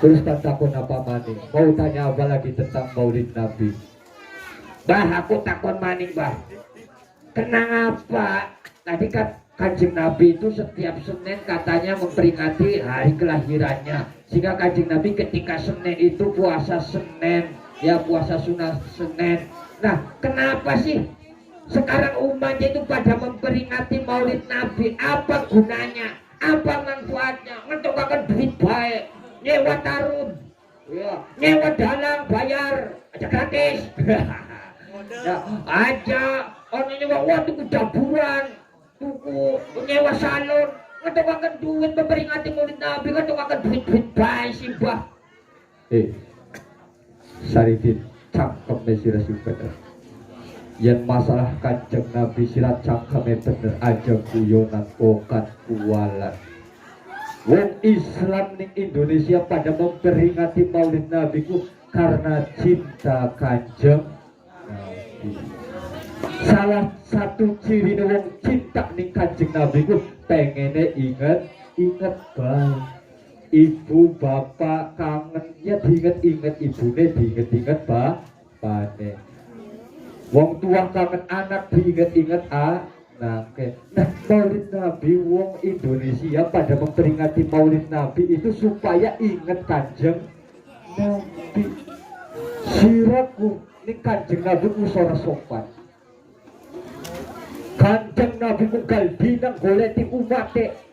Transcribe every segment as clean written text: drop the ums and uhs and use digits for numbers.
Terus tak takut apa maning? Mau tanya apa lagi tentang Maulid Nabi? Bah, aku takut maning, bah. Kenapa? Tadi kan Kanjeng Nabi itu setiap Senin katanya memperingati hari kelahirannya. Sehingga Kanjeng Nabi ketika Senin itu puasa Senin, ya puasa sunnah Senin. Nah, kenapa sih sekarang umatnya itu pada memperingati Maulid Nabi? Apa gunanya? Apa manfaatnya? Mentokakan duit baik, nyewa tarun, ya, nyewa dalang bayar aja gratis. Ya, aja orang nyewa wah tuku daburan, tuku nyewa salon, mentokakan duit memperingati Maulid Nabi, mentokakan duit baik sih bah. Sarifin cangkem mesira bener. Yang masalah Kanjeng Nabi silat cangkeme bener aja guyonan okat kualan. Wong Islam ning Indonesia pada memperingati Maulid Nabi ku karena cinta Kanjeng Nabi. Salah satu ciri wong cinta ning Kanjeng Nabi ku pengennya inget baik. Ibu bapak kangen ya diinget ibune, diinget bapakne. Wong tua kangen anak diinget anake. Nah, Maulid Nabi wong Indonesia pada memperingati Maulid Nabi itu supaya inget Kanjeng Nabi. Siraku ini Kanjeng Nabi ku sora sopan. Kanjeng Nabi ku galbina goleti umate.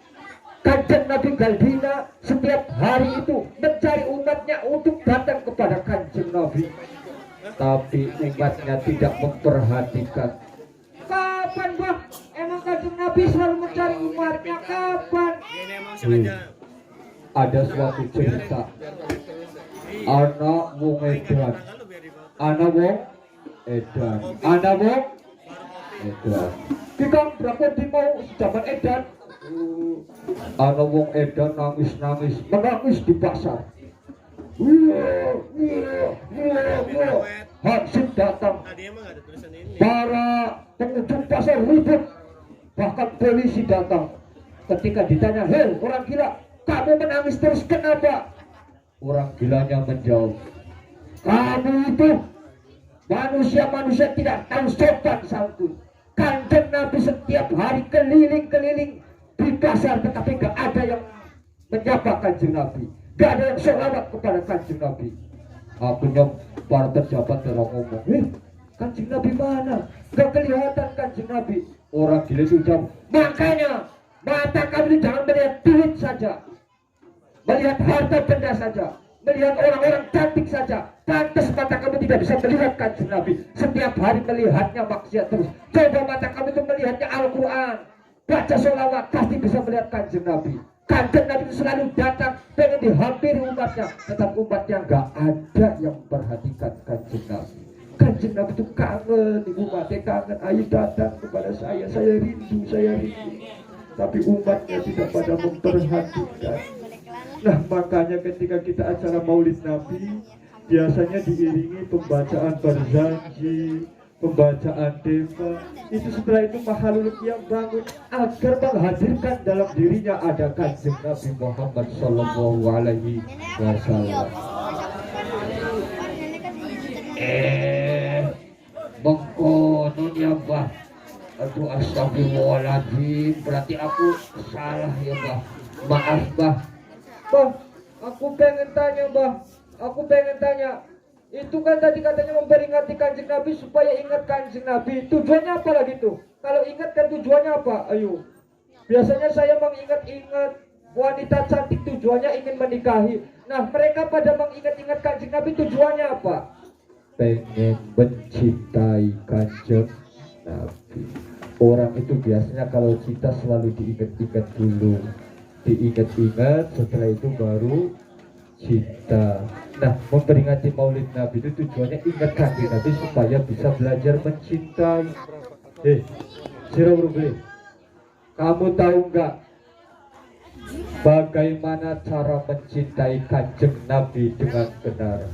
Kanjeng Nabi galbina setiap hari itu mencari umatnya untuk datang kepada Kanjeng Nabi. Tapi umatnya tidak memperhatikan. Kapan bah? Emang Kanjeng Nabi selalu mencari umatnya kapan? Ada suatu cerita. Anak wong edan. Anak wong edan. Anak wong edan. Kita berapa di mau zaman edan? Anak wong edan nangis menangis di pasar. Hansip datang, para pengunjung pasar ribut, bahkan polisi datang. Ketika ditanya, hei orang gila, kamu menangis terus kenapa? Orang gilanya menjawab, kamu itu manusia tidak tahu sopan santun. Kanjeng Nabi setiap hari keliling di pasar, tetapi gak ada yang menyapa Kanjeng Nabi. Gak ada yang sholawat kepada Kanjeng Nabi. Akhirnya para pejabat orang ngomong, Kanjeng Nabi mana? Gak kelihatan Kanjeng Nabi. Orang gila itu jawab, makanya mata kami jangan melihat duit saja, melihat harta benda saja, melihat orang-orang cantik saja. Pantas mata kami tidak bisa melihat Kanjeng Nabi. Setiap hari melihatnya maksiat terus. Coba mata kami itu melihatnya Al-Quran, baca sholawat, pasti bisa melihat Kanjeng Nabi. Kanjeng Nabi itu selalu datang pengen dihampiri umatnya, tetapi umatnya nggak ada yang memperhatikan Kanjeng Nabi. Kanjeng Nabi itu kangen, umatnya kangen, ayo datang kepada saya rindu. Tapi umatnya tidak pada memperhatikan. Nah, makanya ketika kita acara Maulid Nabi biasanya diiringi pembacaan berjanji, pembacaan deva. Itu setelah itu makhluk yang bangun agar menghadirkan dalam dirinya ada Kanjeng Nabi Muhammad Sallallahu Alaihi Wasallam. Mengkonon ya bah. Aduh astagfirullahaladzim, berarti aku salah ya bah. Maaf bah. Bah, aku pengen tanya. Itu kan tadi katanya memperingati Kanjeng Nabi supaya ingat Kanjeng Nabi. Tujuannya apa lagi tuh? Kalau ingat kan tujuannya apa? Ayo. Biasanya saya mengingat-ingat wanita cantik tujuannya ingin menikahi. Nah, mereka pada mengingat-ingat Kanjeng Nabi tujuannya apa? Pengen mencintai Kanjeng Nabi. Orang itu biasanya kalau cinta selalu diingat-ingat dulu. Diingat-ingat, setelah itu baru cinta. Nah, memperingati Maulid Nabi itu tujuannya ingat Kanjeng Nabi supaya bisa belajar mencintai. Sirobli, kamu tahu nggak bagaimana cara mencintai Kanjeng Nabi dengan benar?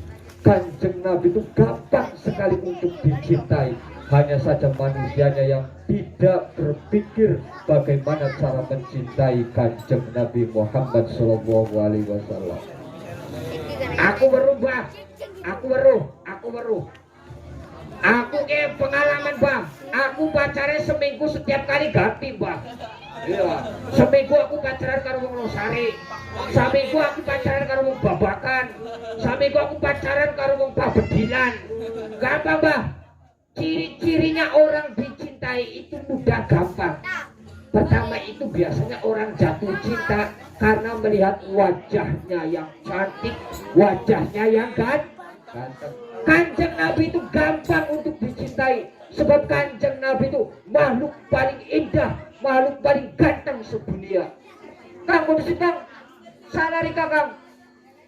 Kanjeng Nabi itu gampang sekali untuk dicintai. Hanya saja manusianya yang tidak berpikir bagaimana cara mencintai Kanjeng Nabi Muhammad Sallallahu Alaihi Wasallam. Aku berubah, aku weruh. Aku ke pengalaman bang, aku pacaran seminggu setiap kali ganti bang. Iya, seminggu aku pacaran karo wong Losari, seminggu aku pacaran karo wong Babakan, seminggu aku pacaran karo wong Pabedilan. Gampang bang, ciri-cirinya orang dicintai itu mudah gampang. Pertama itu biasanya orang jatuh cinta karena melihat wajahnya yang cantik, wajahnya yang ganteng. Kanjeng Nabi itu gampang untuk dicintai sebab Kanjeng Nabi itu makhluk paling indah, makhluk paling ganteng sedunia. Kang Bung Kang, salari Kang,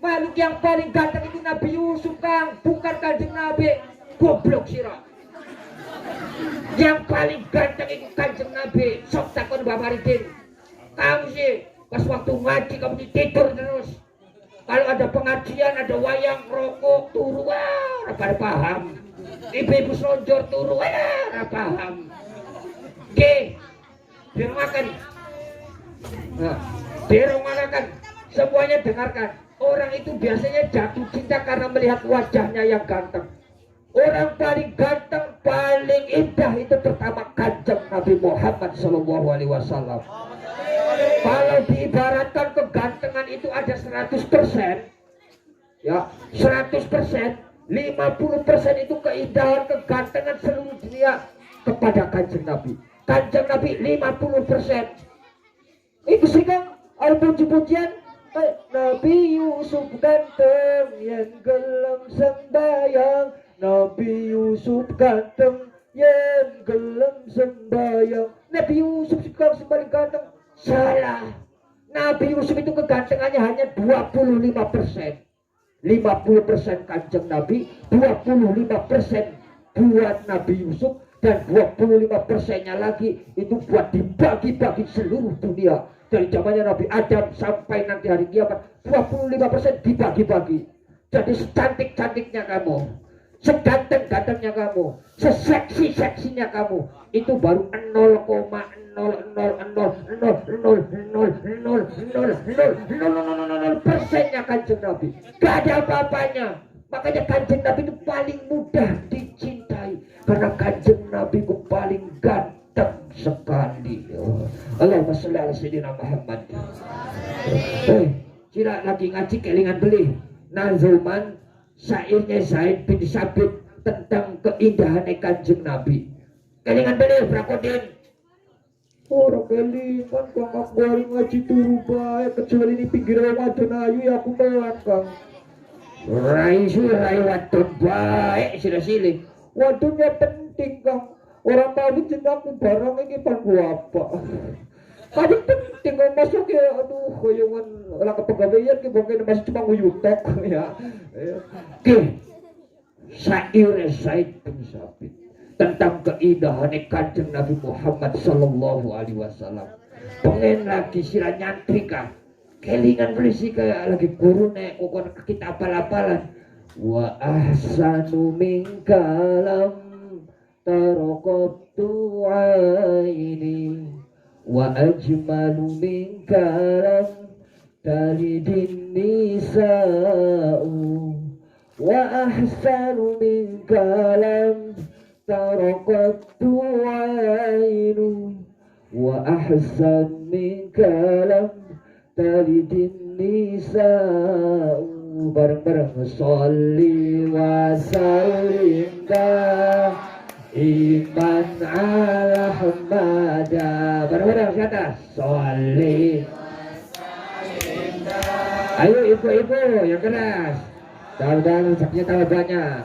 makhluk yang paling ganteng itu Nabi Yusuf Kang, bukan Kanjeng Nabi. Goblok sira. Yang paling ganteng itu Kanjeng Nabi. Sok takon Bapak Ridin. Kamu sih pas waktu ngaji kamu tidur terus. Kalau ada pengajian, ada wayang, rokok, turu, wah, pada paham. Ibu-ibu selonjor turu, wah, paham. Oke, dengarkan. Nah, dengarkan. Semuanya dengarkan. Orang itu biasanya jatuh cinta karena melihat wajahnya yang ganteng. Orang paling ganteng, paling indah itu pertama Kanjeng Nabi Muhammad SAW. Kalau diibaratkan kegantengan itu ada 100%, ya 100%, 50% itu keindahan kegantengan seluruh dunia kepada Kanjeng Nabi. Kanjeng Nabi 50%. Itu sih kan ada puji-pujian Nabi Yusuf ganteng yang gelem sembayang, Nabi Yusuf ganteng yang gelem sembayang. Nabi Yusuf sekarang paling ganteng. Salah. Nabi Yusuf itu kegantengannya hanya 25%. 50% Kanjeng Nabi, 25% buat Nabi Yusuf, dan 25%-nya lagi itu buat dibagi-bagi seluruh dunia. Dari zamannya Nabi Adam sampai nanti hari kiamat, 25% dibagi-bagi. Jadi secantik-cantiknya kamu, seganteng-gantengnya kamu, seseksi-seksinya kamu, itu baru 0,000000000000%-nya Kanjeng Nabi. Gak ada apa-apanya. Makanya Kanjeng Nabi itu paling mudah dicintai karena Kanjeng Nabi itu paling ganteng sekali. Allahumma sholli ala sayyidina Muhammad. Cira lagi ngaji kelingan beli Nazuman syairnya Zaid bin Sabit tentang keindahan Kanjeng Nabi. Kelingan beli Brakodin. Orang kelingan kang aku ngaji turu bae kecuali ini pinggir wadon ayu ya aku melan kang. Rai wadon baik sila silih. Wadonnya penting kang. Orang tahu jenengku barang ini pangku apa. Kadang penting kang masuk ya. Aduh koyongan orang kepegawaian ki mungkin masih cuma nguyutek ya. Oke. Syair Zaid bin Sabit tentang keindahan Kanjeng Nabi Muhammad sallallahu alaihi wasallam. Pengen lagi sila nyantri kang. Kelingan berisi kayak lagi gurune kokon kita apal-apalan. Wa ahsanu minkalam taraqtu aini wa ajmalu minkalam talidin nisa'u wa ahsanu minkalam taraqtu aini wa ahsanu minkalam talidin nisa'u. Bareng-bareng sholli wa sallim iman ala hamada. Bareng-bareng di atas sholli. Ayo ibu-ibu yang keras dan saksinya tambah banyak.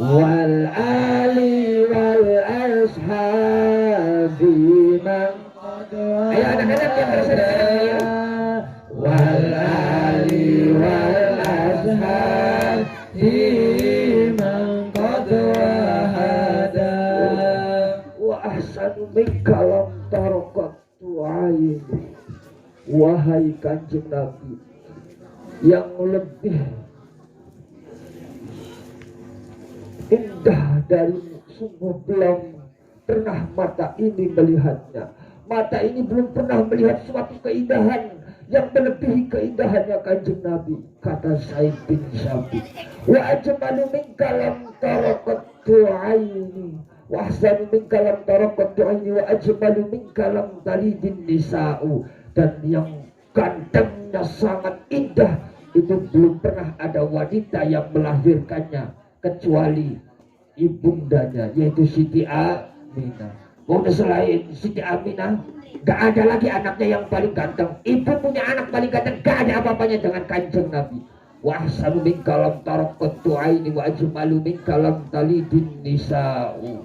Wal ali wal ashabi man. Ayo anak-anak yang keras ya. Wal ali wal ashabi man qad wahada wa ahsanu minka lam tarakatu aini. Wahai Kanjeng Nabi yang lebih indah dari sungguh belum pernah mata ini melihatnya. Mata ini belum pernah melihat suatu keindahan yang melebihi keindahannya kanjeng Nabi. Kata Said bin Sabit, wa ajmalu min kalam tarakat tu'aini wa ahsanu min kalam tarakat tu'aini wa ajmalu min kalam talidin nisa'u. Dan yang gantengnya sangat indah itu belum pernah ada wanita yang melahirkannya kecuali ibundanya, yaitu Siti Aminah. Udah selain Siti Aminah gak ada lagi anaknya yang paling ganteng. Ibu punya anak paling ganteng, gak ada apa-apanya dengan kanjeng Nabi. Wa ahsanu min kalam tarakat tu'aini wa ajmalu min kalam talidin nisa'u.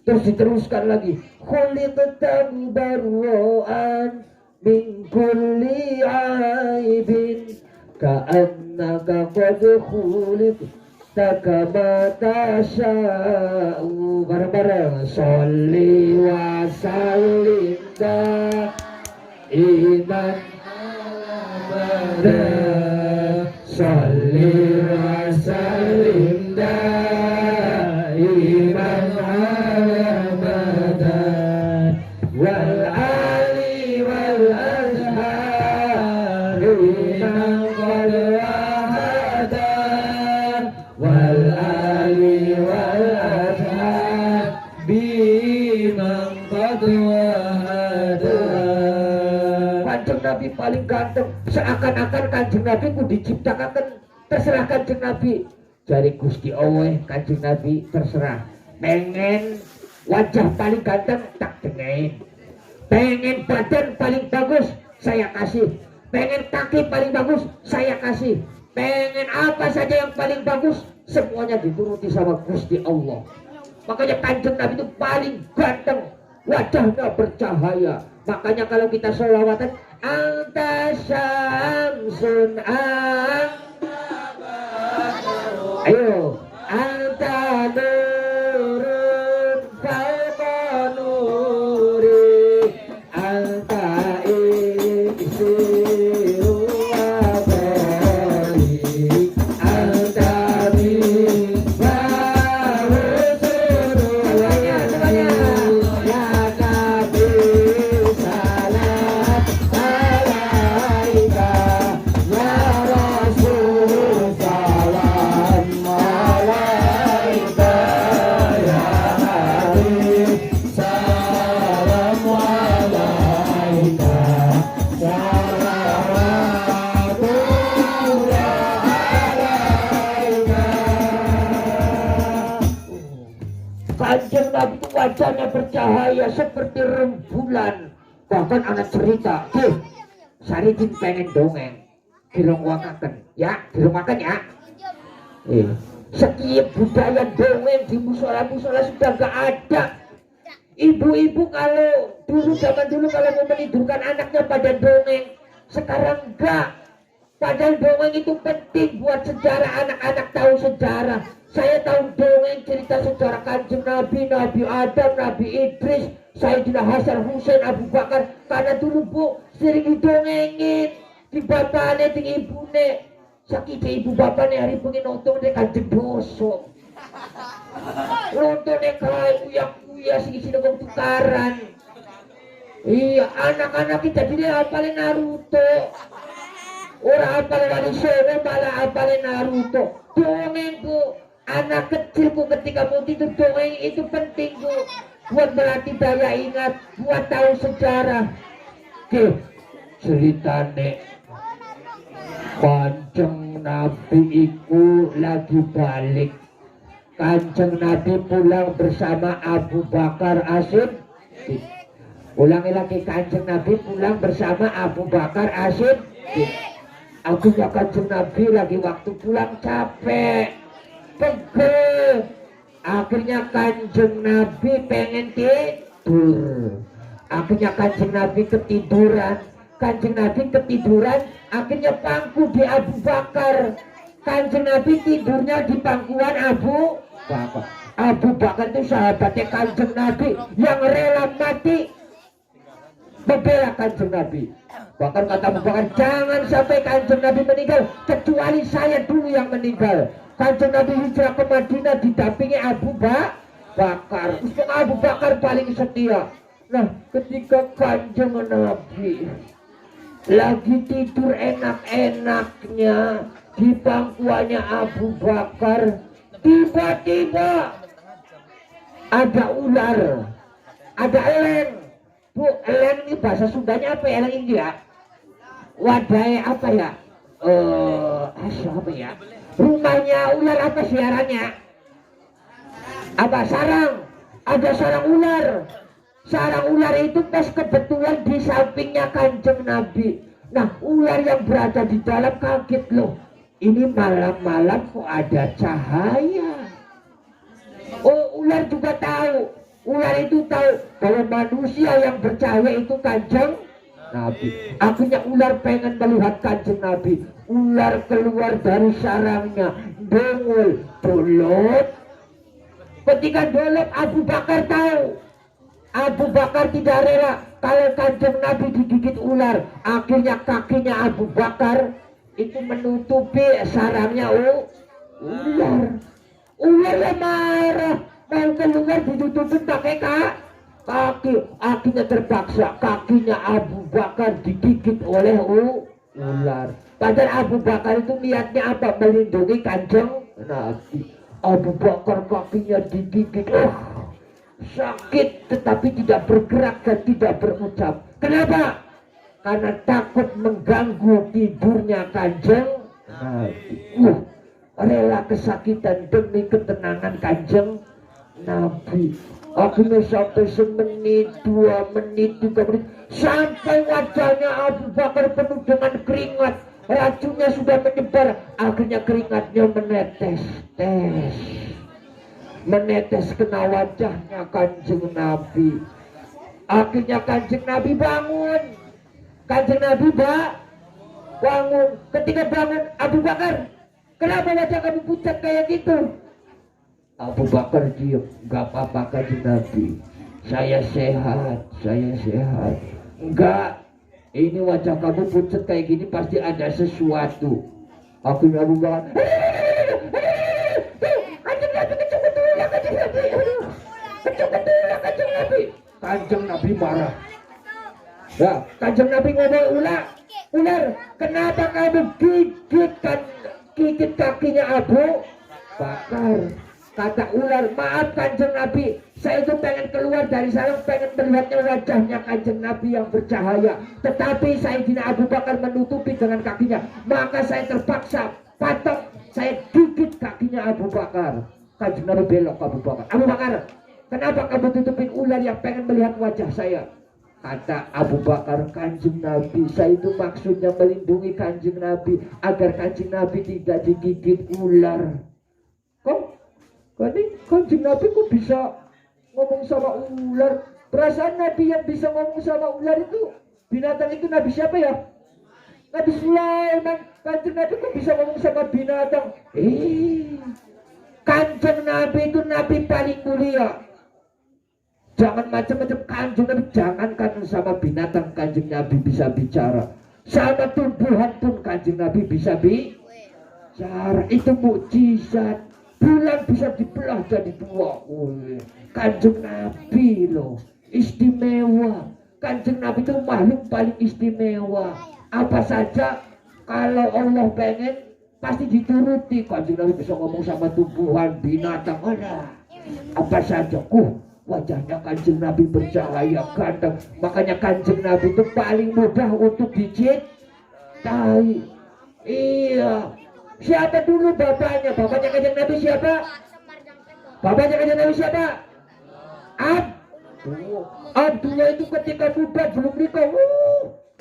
Terus diteruskan lagi, khuliqtan barro'an min kulli aibin ka'annaka qad khuliqta kama tasha'u. Bareng-bareng, sholli wa sallim iman abada, sholli wa sallim iman abada, wal ali wal azhar iman qad wahada, wal ali wal azhar biman qad wahada. Kanjeng Nabi paling ganteng, seakan-akan kanjeng Nabi ku diciptakan terserah kanjeng Nabi. Dari Gusti Allah kanjeng Nabi terserah. Pengen wajah paling ganteng tak dengerin. Pengen badan paling bagus saya kasih. Pengen kaki paling bagus saya kasih. Pengen apa saja yang paling bagus semuanya dituruti sama Gusti Allah. Makanya kanjeng Nabi itu paling ganteng, wajahnya bercahaya. Makanya kalau kita sholawatan, anta syamsun ayo, anta nurun fauqa nuri, anta iksiru abadi, anta kanjeng Nabi itu wajahnya bercahaya seperti rembulan. Bahkan anak cerita, Saridin pengen dongeng, dirongwakaken ya, dirongwakan ya. Setiap budaya dongeng di musola-musola sudah gak ada. Ibu-ibu kalau dulu, zaman dulu kalau mau menidurkan anaknya pada dongeng, sekarang enggak. Padahal dongeng itu penting buat sejarah, anak-anak tahu sejarah. Saya tahu dongeng cerita sejarah kanjeng Nabi, Nabi Adam, Nabi Idris, Sayyidina Hasan, Husain, Abu Bakar. Karena dulu bu sering didongengin di bapaknya, di ibune. Sakit ibu bapaknya hari pengen nonton deh kanjeng doso. Nonton deh kayak uya sini dong tukaran. Iya, anak-anak kita jadi hafalin Naruto. Orang hafalin Naruto, malah hafalin Naruto. Dongeng bu. Anak kecilku ketika mau tidur dongeng itu penting bu, buat melatih daya ingat, buat tahu sejarah. Ceritane kanjeng Nabi iku lagi balik. Kanjeng Nabi pulang bersama Abu Bakar As-Siddiq. Ulangi lagi, kanjeng Nabi pulang bersama Abu Bakar As-Siddiq. Akhirnya kanjeng Nabi lagi waktu pulang capek, pegel. Akhirnya kanjeng Nabi pengen tidur. Akhirnya kanjeng Nabi ketiduran. Kanjeng Nabi ketiduran, akhirnya pangku di Abu Bakar. Kanjeng Nabi tidurnya di pangkuan Abu Bakar. Abu Bakar itu sahabatnya kanjeng Nabi yang rela mati membela kanjeng Nabi. Bahkan kata Abu Bakar, jangan sampai kanjeng Nabi meninggal kecuali saya dulu yang meninggal. Kanjeng Nabi hijrah ke Madinah didampingi Abu Bakar. Ustaz Abu Bakar paling setia. Nah, ketika kanjeng Nabi lagi tidur enak-enaknya di pangkuannya Abu Bakar, tiba-tiba ada ular, ada eleng. Bu, eleng ini bahasa Sundanya apa ya? Eleng India? Wadai apa ya? Apa ya? Rumahnya ular apa siarannya? Apa sarang? Ada sarang ular. Sarang ular itu pas kebetulan di sampingnya Kanjeng Nabi. Nah, ular yang berada di dalam kaget loh. Ini malam-malam kok ada cahaya. Oh, ular juga tahu. Ular itu tahu bahwa manusia yang bercahaya itu Kanjeng Nabi. Akhirnya ular pengen melihat Kanjeng Nabi. Ular keluar dari sarangnya, dongol, dolot. Ketika dolot, Abu Bakar tahu. Abu Bakar tidak rela kalau Kanjeng Nabi digigit ular. Akhirnya kakinya Abu Bakar itu menutupi sarangnya ular. Ular marah, mau keluar ditutupin pakai kaki. Akhirnya terpaksa kakinya Abu Bakar digigit oleh ular. Padahal Abu Bakar itu niatnya apa? Melindungi Kanjeng Nabi. Abu Bakar kakinya digigit, sakit tetapi tidak bergerak dan tidak berucap. Kenapa? Karena takut mengganggu tidurnya Kanjeng Nabi. Rela kesakitan demi ketenangan Kanjeng Nabi. Akhirnya sampai semenit, 2 menit, 3 menit, sampai wajahnya Abu Bakar penuh dengan keringat. Racunnya sudah menyebar. Akhirnya keringatnya menetes kena wajahnya Kanjeng Nabi. Akhirnya Kanjeng Nabi bangun. Kanjeng Nabi bangun. Ketika bangun, Abu Bakar, kenapa wajah kamu pucat kayak gitu? Abu Bakar diam. Gak apa-apa Kanjeng Nabi, saya sehat. Enggak, ini wajah kamu pucat kayak gini pasti ada sesuatu. Akhirnya Abu Bakar, Kanjeng Nabi, Kanjeng Nabi. Kanjeng Nabi marah. Ya, Kanjeng Nabi ngomong, ular, kenapa kamu gigit kakinya Abu Bakar? Kata ular, maaf Kanjeng Nabi, saya itu pengen keluar dari sarang, pengen melihatnya wajahnya Kanjeng Nabi yang bercahaya. Tetapi Sayyidina Abu Bakar menutupi dengan kakinya, maka saya terpaksa patok, saya gigit kakinya Abu Bakar. Kanjeng Nabi belok ke Abu Bakar. Abu Bakar, kenapa kamu tutupin ular yang pengen melihat wajah saya? Kata Abu Bakar, Kanjeng Nabi, saya itu maksudnya melindungi Kanjeng Nabi agar Kanjeng Nabi tidak digigit ular. Kanjeng Nabi kok bisa ngomong sama ular? Perasaan Nabi yang bisa ngomong sama ular itu binatang itu Nabi siapa ya? Nabi Sulaiman. Kanjeng Nabi kok bisa ngomong sama binatang? Kanjeng Nabi itu Nabi paling mulia. Jangan macam-macam. Kanjeng Nabi, jangankan sama binatang Kanjeng Nabi bisa bicara, sama tumbuhan pun Kanjeng Nabi bisa bicara. Itu mukjizat. Bulan bisa dibelah jadi 2. Kanjeng Nabi loh, istimewa. Kanjeng Nabi itu makhluk paling istimewa. Apa saja kalau Allah pengen pasti dituruti. Kanjeng Nabi bisa ngomong sama tumbuhan, binatang, apa saja. Wajahnya Kanjeng Nabi bercahaya ganteng. Makanya Kanjeng Nabi itu paling mudah untuk dicintai. Iya. Siapa dulu bapaknya? Bapaknya Kanjeng Nabi siapa? Bapaknya Kanjeng Nabi siapa? Abdullah itu ketika muda belum nikah,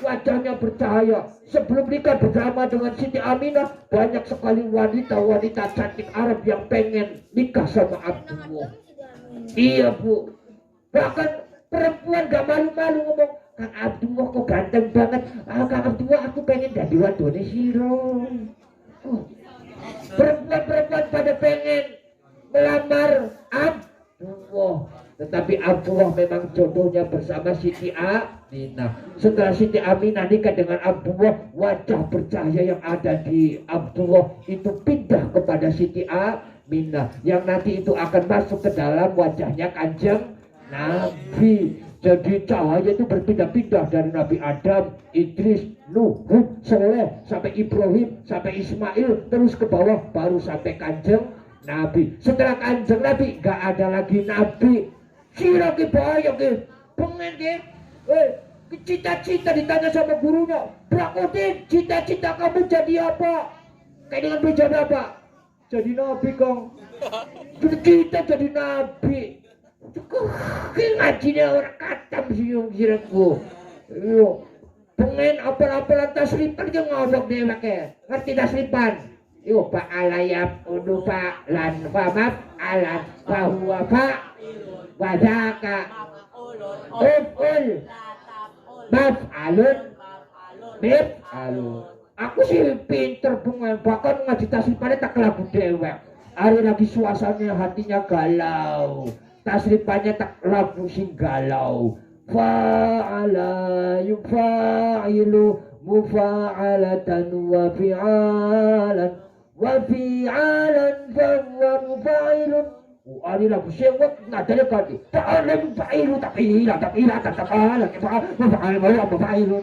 wajahnya bercahaya. Sebelum nikah bersama dengan Siti Aminah, banyak sekali wanita-wanita cantik Arab yang pengen nikah sama Abdullah. Iya Bu. Bahkan perempuan gak malu-malu ngomong, Kang Abdullah kok ganteng banget. Kang Abdullah aku pengen jadi wadone siro. Perempuan-perempuan pada pengen melamar Abdullah. Tetapi Abdullah memang jodohnya bersama Siti Aminah. Setelah Siti Aminah nikah dengan Abdullah, wajah bercahaya yang ada di Abdullah itu pindah kepada Siti Aminah, yang nanti itu akan masuk ke dalam wajahnya Kanjeng Nabi. Jadi cahaya itu berpindah-pindah dari Nabi Adam, Idris, Nuh, Hud, Soleh, sampai Ibrahim, sampai Ismail, terus ke bawah baru sampai Kanjeng Nabi. Setelah Kanjeng Nabi gak ada lagi Nabi. Sira ki bahaya ki, pengen ki. Cita-cita ditanya sama gurunya, Brakudin, cita-cita kamu jadi apa? Kayak dengan jadi apa? Jadi Nabi Kong. Kita jadi Nabi. Ngajinya orang katam siung sirengku. Yo, pengen apel-apelan tasripan ke ngobok dia pakai. Ngerti tasripan? Yo, Pak alayab udu Pak lan famab alan bahwa Pak wadaka uful maf alun mif alun. Aku sih pinter pengen, bahkan ngaji tasripannya tak lagu dewek. Hari lagi suasananya hatinya galau. Tasrifannya tak lagu sing galau. Fa'ala yufa'ilu mufa'alatan wa fi'alan wa fi'alan fahuwa mufa'ilun. Ari lagu sewak nadanya kali. Fa'ala yufa'ilu takila mufa'ilun.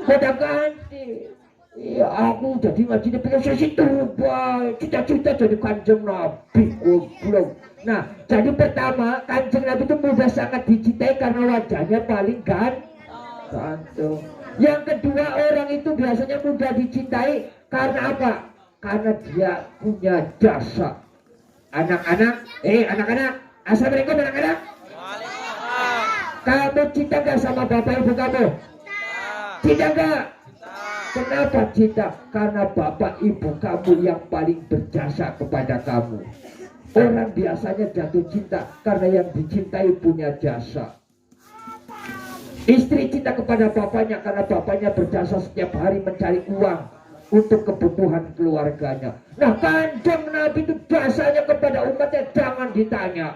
Beda ganti. Ya aku jadi ngajinya filosofi terbaik. Cita-cita jadi Kanjeng Nabi goblok. Nah, jadi pertama Kanjeng Nabi itu mudah sangat dicintai karena wajahnya paling ganteng. Yang kedua, orang itu biasanya mudah dicintai karena apa? Karena dia punya jasa. Anak-anak, assalamualaikum anak-anak. Kamu cinta gak sama bapak ibu kamu? Cinta gak? Kenapa cinta? Karena bapak ibu kamu yang paling berjasa kepada kamu. Orang biasanya jatuh cinta karena yang dicintai punya jasa. Istri cinta kepada bapaknya karena bapaknya berjasa setiap hari mencari uang untuk kebutuhan keluarganya. Nah, Kanjeng Nabi itu jasanya kepada umatnya jangan ditanya.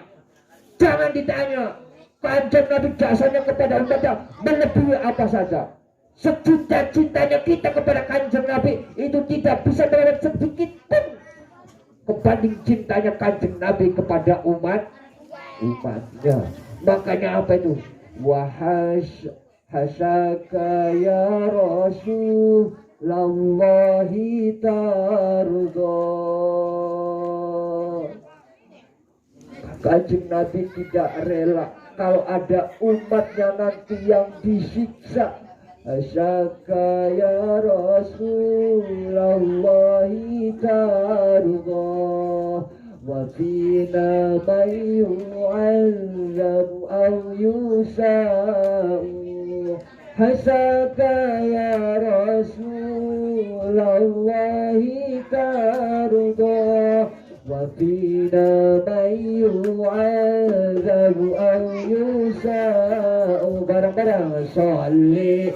Jangan ditanya. Kanjeng Nabi jasanya kepada umatnya melebihi apa saja. Sejuta cintanya kita kepada Kanjeng Nabi itu tidak bisa terhadap sedikit pun kebanding cintanya Kanjeng Nabi kepada umatnya. Makanya apa itu? Hasaka ya Rasulallahi tardo. Kanjeng Nabi tidak rela kalau ada umatnya nanti yang disiksa. Asyaka ya Rasulallahi tarda wa fina man yu'azzab aw yusa'u. Asyaka ya Rasulallahi tarda wa fina man yu'azzab aw yusa'u. Barang-barang sholli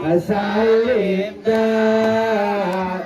Asalim da'iman